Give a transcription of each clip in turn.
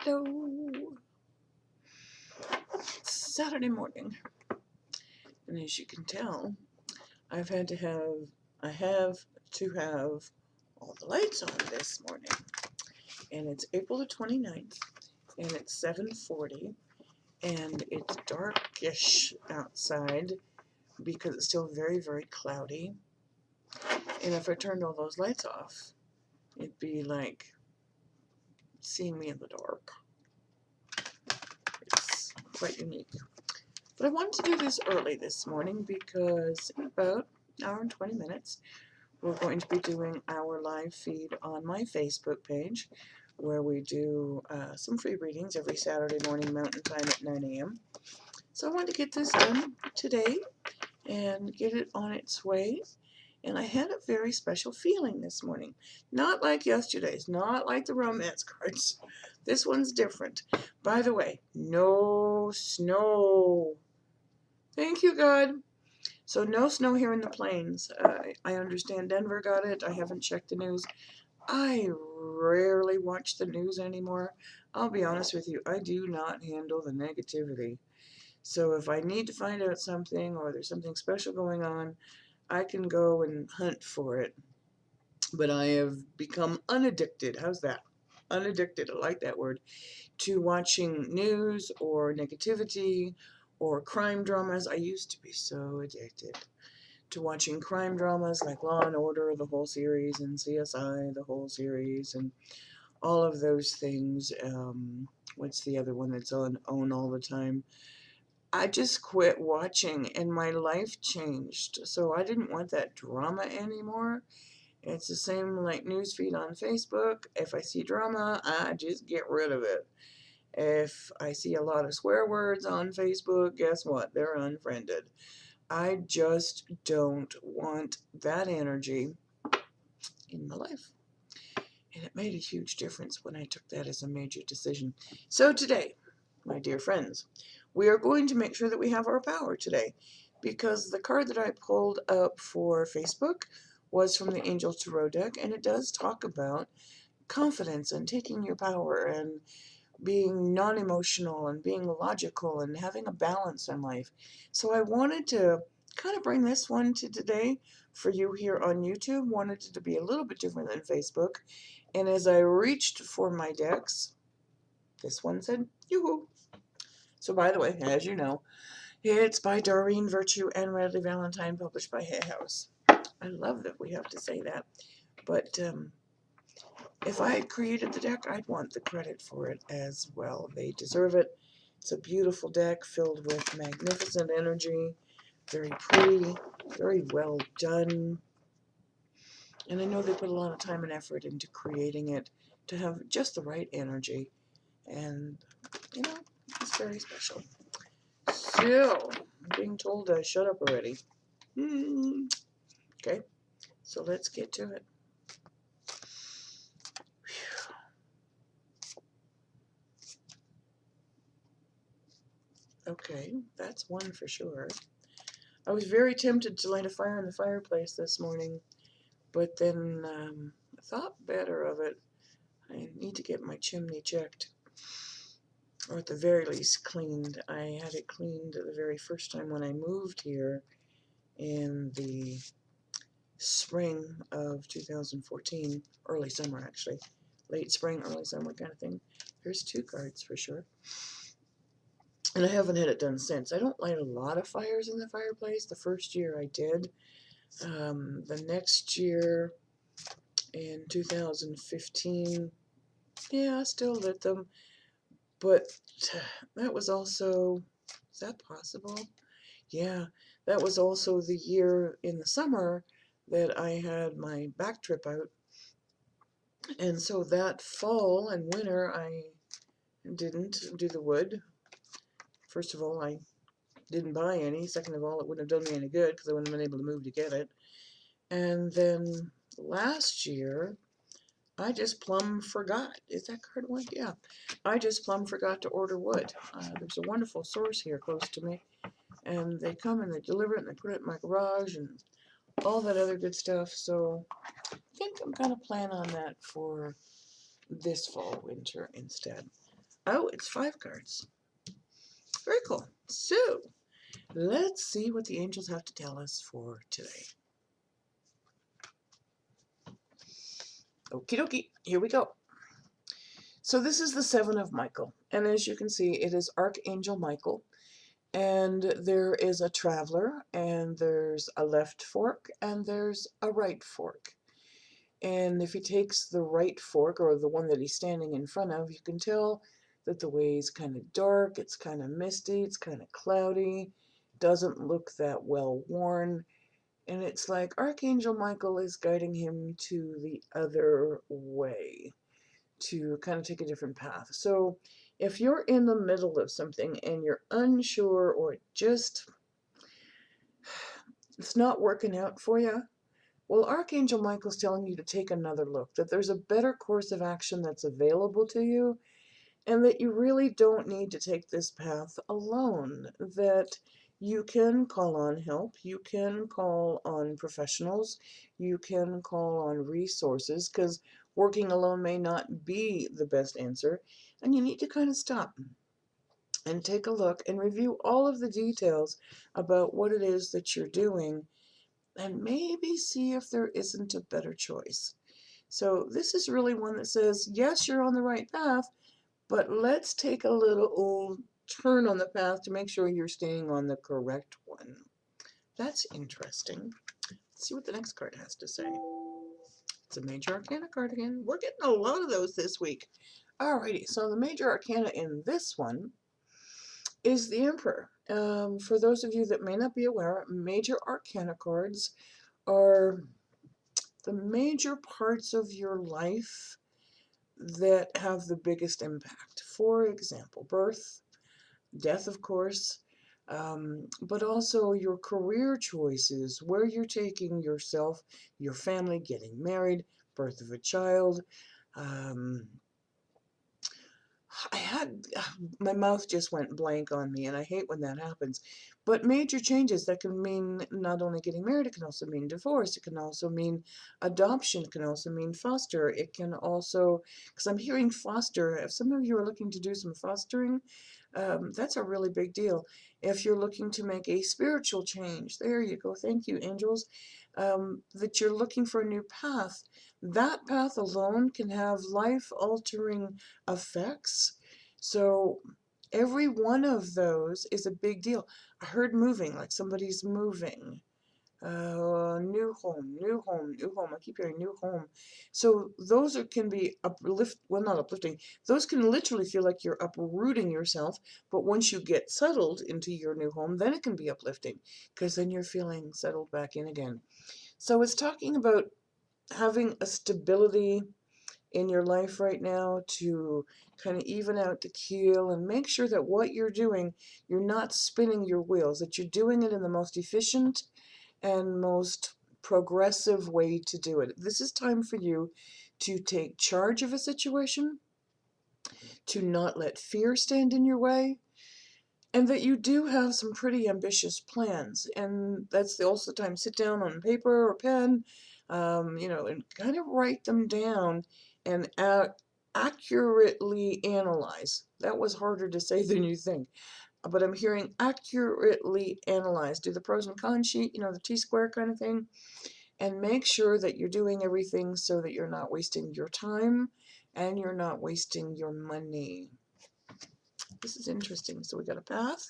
Hello. It's Saturday morning, and as you can tell, I have to have all the lights on this morning. And it's April the 29th, and it's 7:40, and it's darkish outside because it's still very, very cloudy. And if I turned all those lights off, it'd be like seeing me in the dark. It's quite unique. But I wanted to do this early this morning because in about an hour and 20 minutes, we're going to be doing our live feed on my Facebook page, where we do some free readings every Saturday morning Mountain Time at 9 a.m. So I wanted to get this done today and get it on its way. And I had a very special feeling this morning. Not like yesterday's, not like the romance cards. This one's different. By the way, no snow. Thank you, God. So no snow here in the plains. I understand Denver got it. I haven't checked the news. I rarely watch the news anymore. I'll be honest with you, I do not handle the negativity. So if I need to find out something or there's something special going on, I can go and hunt for it. But I have become unaddicted. How's that? Unaddicted, I like that word. To watching news or negativity or crime dramas. I used to be so addicted to watching crime dramas like Law and Order, the whole series, and CSI, the whole series, and all of those things. What's the other one that's on OWN all the time? I just quit watching and my life changed. So I didn't want that drama anymore. It's the same like newsfeed on Facebook. If I see drama, I just get rid of it. If I see a lot of swear words on Facebook, guess what? They're unfriended. I just don't want that energy in my life. And it made a huge difference when I took that as a major decision. So today, my dear friends, we are going to make sure that we have our power today, because the card that I pulled up for Facebook was from the Angel Tarot deck, and it does talk about confidence and taking your power and being non-emotional and being logical and having a balance in life. So I wanted to kind of bring this one to today for you here on YouTube. Wanted it to be a little bit different than Facebook. And as I reached for my decks, this one said, yoo-hoo. So by the way, as you know, it's by Doreen Virtue and Radley Valentine, published by Hay House. I love that we have to say that. But if I had created the deck, I'd want the credit for it as well. They deserve it. It's a beautiful deck filled with magnificent energy, very pretty, very well done. And I know they put a lot of time and effort into creating it to have just the right energy. And, you know, it's very special. So, I'm being told to shut up already. Okay, so let's get to it. Okay, that's one for sure. I was very tempted to light a fire in the fireplace this morning, but then I thought better of it. I need to get my chimney checked, or at the very least cleaned. I had it cleaned the very first time when I moved here in the spring of 2014, early summer actually, late spring, early summer kind of thing. Here's two cards for sure. And I haven't had it done since. I don't light a lot of fires in the fireplace. The first year I did. The next year, in 2015, yeah, I still lit them. But that was also, is that possible? Yeah, that was also the year in the summer that I had my back trip out. And so that fall and winter, I didn't do the wood. First of all, I didn't buy any. Second of all, it wouldn't have done me any good because I wouldn't have been able to move to get it. And then last year, I just plumb forgot. Is that card one? Yeah. I just plumb forgot to order wood. There's a wonderful source here close to me. And they come and they deliver it and they put it in my garage and all that other good stuff. So I think I'm going to plan on that for this fall, winter instead. Oh, it's 5 cards. Very cool. So, let's see what the angels have to tell us for today. Okie dokie, here we go. So this is the 7 of Michael, and as you can see, it is Archangel Michael, and there is a traveler, and there's a left fork, and there's a right fork. And if he takes the right fork, or the one that he's standing in front of, you can tell that the way is kind of dark, it's kind of misty, it's kind of cloudy, doesn't look that well worn, and it's like Archangel Michael is guiding him to the other way, to kind of take a different path. So if you're in the middle of something and you're unsure, or just it's not working out for you, well, Archangel Michael's telling you to take another look, that there's a better course of action that's available to you, and that you really don't need to take this path alone, that you can call on help, you can call on professionals, you can call on resources, because working alone may not be the best answer, and you need to kind of stop and take a look and review all of the details about what it is that you're doing, and maybe see if there isn't a better choice. So this is really one that says, yes, you're on the right path, but let's take a little turn on the path to make sure you're staying on the correct one. That's interesting. Let's see what the next card has to say. It's a Major Arcana card again. We're getting a lot of those this week. Alrighty, so the Major Arcana in this one is the Emperor. For those of you that may not be aware, Major Arcana cards are the major parts of your life that have the biggest impact. For example, birth, death, of course, but also your career choices, where you're taking yourself, your family, getting married, birth of a child. Um, I had, my mouth just went blank on me, and I hate when that happens. But major changes, that can mean not only getting married, it can also mean divorce, it can also mean adoption, it can also mean foster, it can also, because I'm hearing foster, if some of you are looking to do some fostering, that's a really big deal. If you're looking to make a spiritual change, there you go, thank you, angels, that you're looking for a new path, that path alone can have life-altering effects. So every one of those is a big deal. I heard moving, like somebody's moving. New home, new home, new home. I keep hearing new home. So those can be well, not uplifting. Those can literally feel like you're uprooting yourself. But once you get settled into your new home, then it can be uplifting, because then you're feeling settled back in again. So it's talking about having a stability in your life right now to kind of even out the keel and make sure that what you're doing, you're not spinning your wheels, that you're doing it in the most efficient and most progressive way to do it. This is time for you to take charge of a situation, to not let fear stand in your way, and that you do have some pretty ambitious plans. And that's also the time, sit down on paper or pen, and kind of write them down and accurately analyze. That was harder to say than you think. But I'm hearing accurately analyze. Do the pros and cons sheet, the T-square kind of thing, and make sure that you're doing everything so that you're not wasting your time and you're not wasting your money. This is interesting. So we got a path,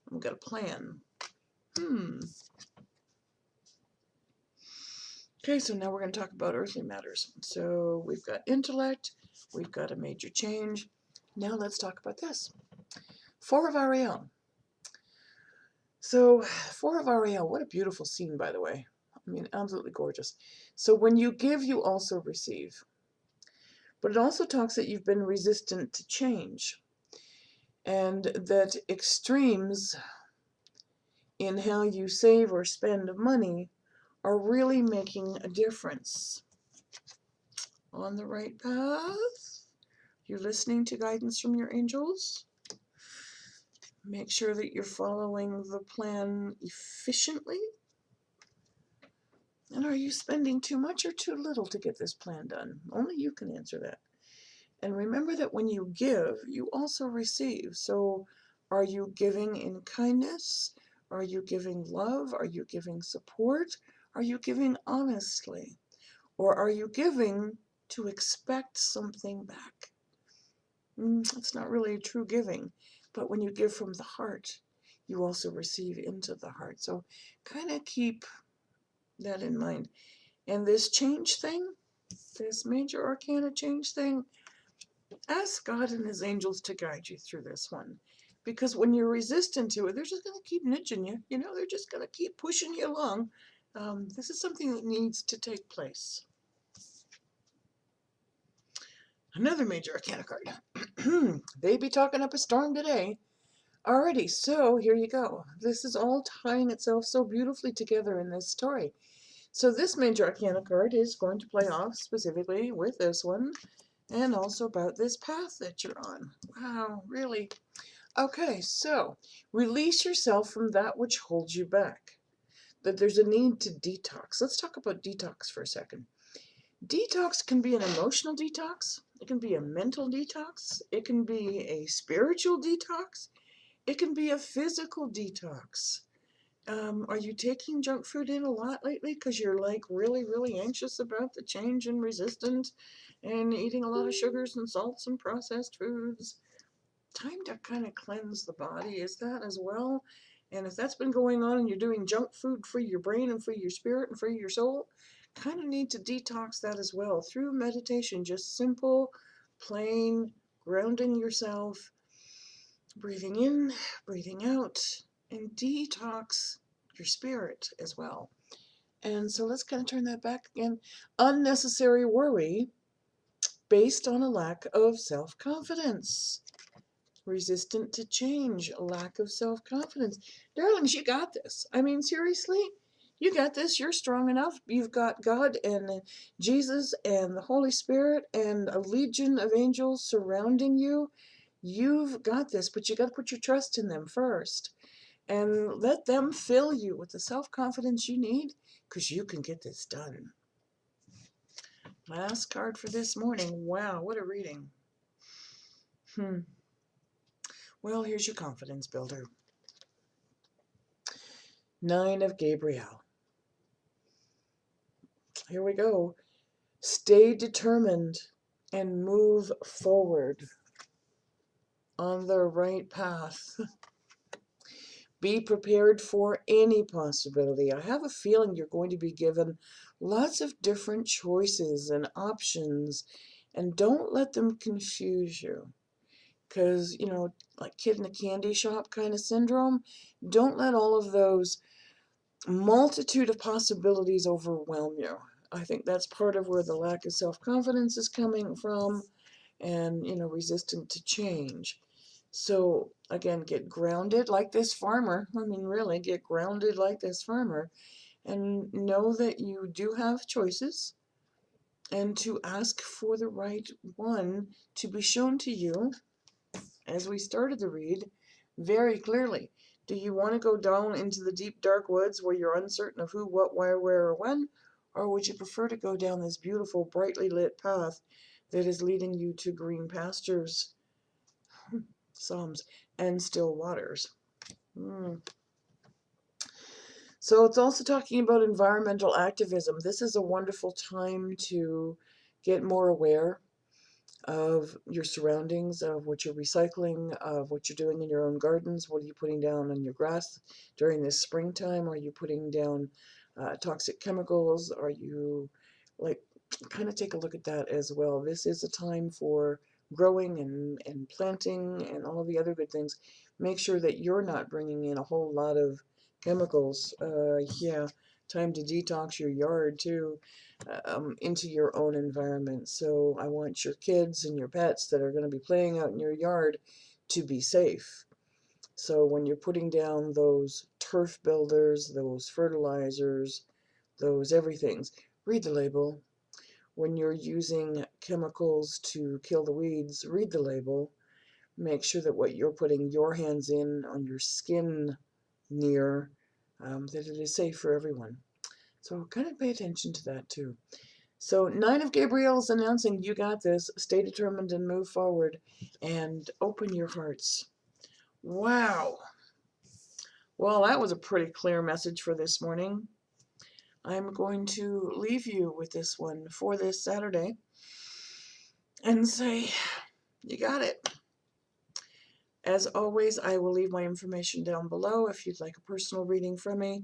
and we got a plan. Okay, so now we're going to talk about earthly matters. So we've got intellect, we've got a major change. Now let's talk about this. 4 of Ariel. So 4 of Ariel, what a beautiful scene, by the way. I mean, absolutely gorgeous. So when you give, you also receive. But it also talks that you've been resistant to change, and that extremes in how you save or spend money are really making a difference. On the right path? You're listening to guidance from your angels? Make sure that you're following the plan efficiently. And are you spending too much or too little to get this plan done? Only you can answer that. And remember that when you give, you also receive. So are you giving in kindness? Are you giving love? Are you giving support? Are you giving honestly? Or are you giving to expect something back? It's not really true giving, but when you give from the heart, you also receive into the heart. So kind of keep that in mind. And this change thing, this major arcana change thing, ask God and his angels to guide you through this one. Because when you're resistant to it, they're just going to keep nudging you. You know, they're just going to keep pushing you along. This is something that needs to take place. Another major arcana card. They be talking up a storm today. Alrighty, so here you go. This is all tying itself so beautifully together in this story. So this major arcana card is going to play off specifically with this one, and also about this path that you're on. Wow, really? Okay, so release yourself from that which holds you back. That there's a need to detox. Let's talk about detox for a second. Detox can be an emotional detox, it can be a mental detox, it can be a spiritual detox, it can be a physical detox. Are you taking junk food in a lot lately because you're like really, really anxious about the change and resistant and eating a lot of sugars and salts and processed foods? Time to kind of cleanse the body is that as well. And if that's been going on and you're doing junk food for your brain and for your spirit and for your soul, kind of need to detox that as well through meditation. Just simple, plain grounding yourself, breathing in, breathing out, and detox your spirit as well. And so let's kind of turn that back again. Unnecessary worry based on a lack of self-confidence. Resistant to change, a lack of self-confidence. Darlings, you got this. I mean, seriously, you got this. You're strong enough. You've got God and Jesus and the Holy Spirit and a legion of angels surrounding you. You've got this, but you got to put your trust in them first and let them fill you with the self-confidence you need, because you can get this done. Last card for this morning. Wow, what a reading. Well, here's your confidence builder. 9 of Gabriel. Here we go. Stay determined and move forward on the right path. Be prepared for any possibility. I have a feeling you're going to be given lots of different choices and options, and don't let them confuse you. Because, you know, like kid in a candy shop kind of syndrome, don't let all of those multitude of possibilities overwhelm you. I think that's part of where the lack of self-confidence is coming from, and, you know, resistant to change. So again, get grounded like this farmer. I mean, really, get grounded like this farmer, and know that you do have choices, and to ask for the right one to be shown to you, as we started the read, very clearly. Do you want to go down into the deep dark woods where you're uncertain of who, what, why, where, or when? Or would you prefer to go down this beautiful, brightly lit path that is leading you to green pastures, Psalms, and still waters? So it's also talking about environmental activism. This is a wonderful time to get more aware of your surroundings, of what you're recycling, of what you're doing in your own gardens. What are you putting down on your grass during this springtime? Are you putting down toxic chemicals? Are you, like, kind of take a look at that as well. This is a time for growing and planting and all of the other good things. Make sure that you're not bringing in a whole lot of chemicals. Yeah, time to detox your yard too, into your own environment. So I want your kids and your pets that are going to be playing out in your yard to be safe. So when you're putting down those turf builders, those fertilizers, those everythings, read the label. When you're using chemicals to kill the weeds, read the label. Make sure that what you're putting your hands in on your skin near, that it is safe for everyone. So kind of pay attention to that too. So 9 of Gabriel's announcing you got this. Stay determined and move forward and open your hearts. Wow. Well, that was a pretty clear message for this morning. I'm going to leave you with this one for this Saturday and say, you got it. As always, I will leave my information down below if you'd like a personal reading from me.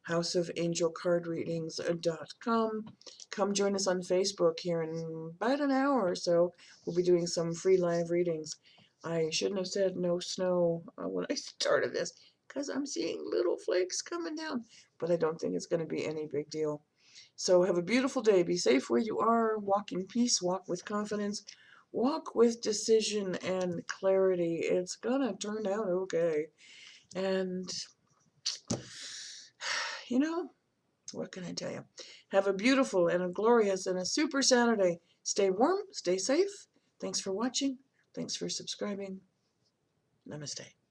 houseofangelcardreadings.com. Come join us on Facebook here in about an hour or so. We'll be doing some free live readings. I shouldn't have said no snow when I started this because I'm seeing little flakes coming down, but I don't think it's going to be any big deal. So have a beautiful day. Be safe where you are. Walk in peace. Walk with confidence. Walk with decision and clarity. It's gonna turn out okay. And, you know, what can I tell you? Have a beautiful and a glorious and a super Saturday. Stay warm. Stay safe. Thanks for watching. Thanks for subscribing. Namaste.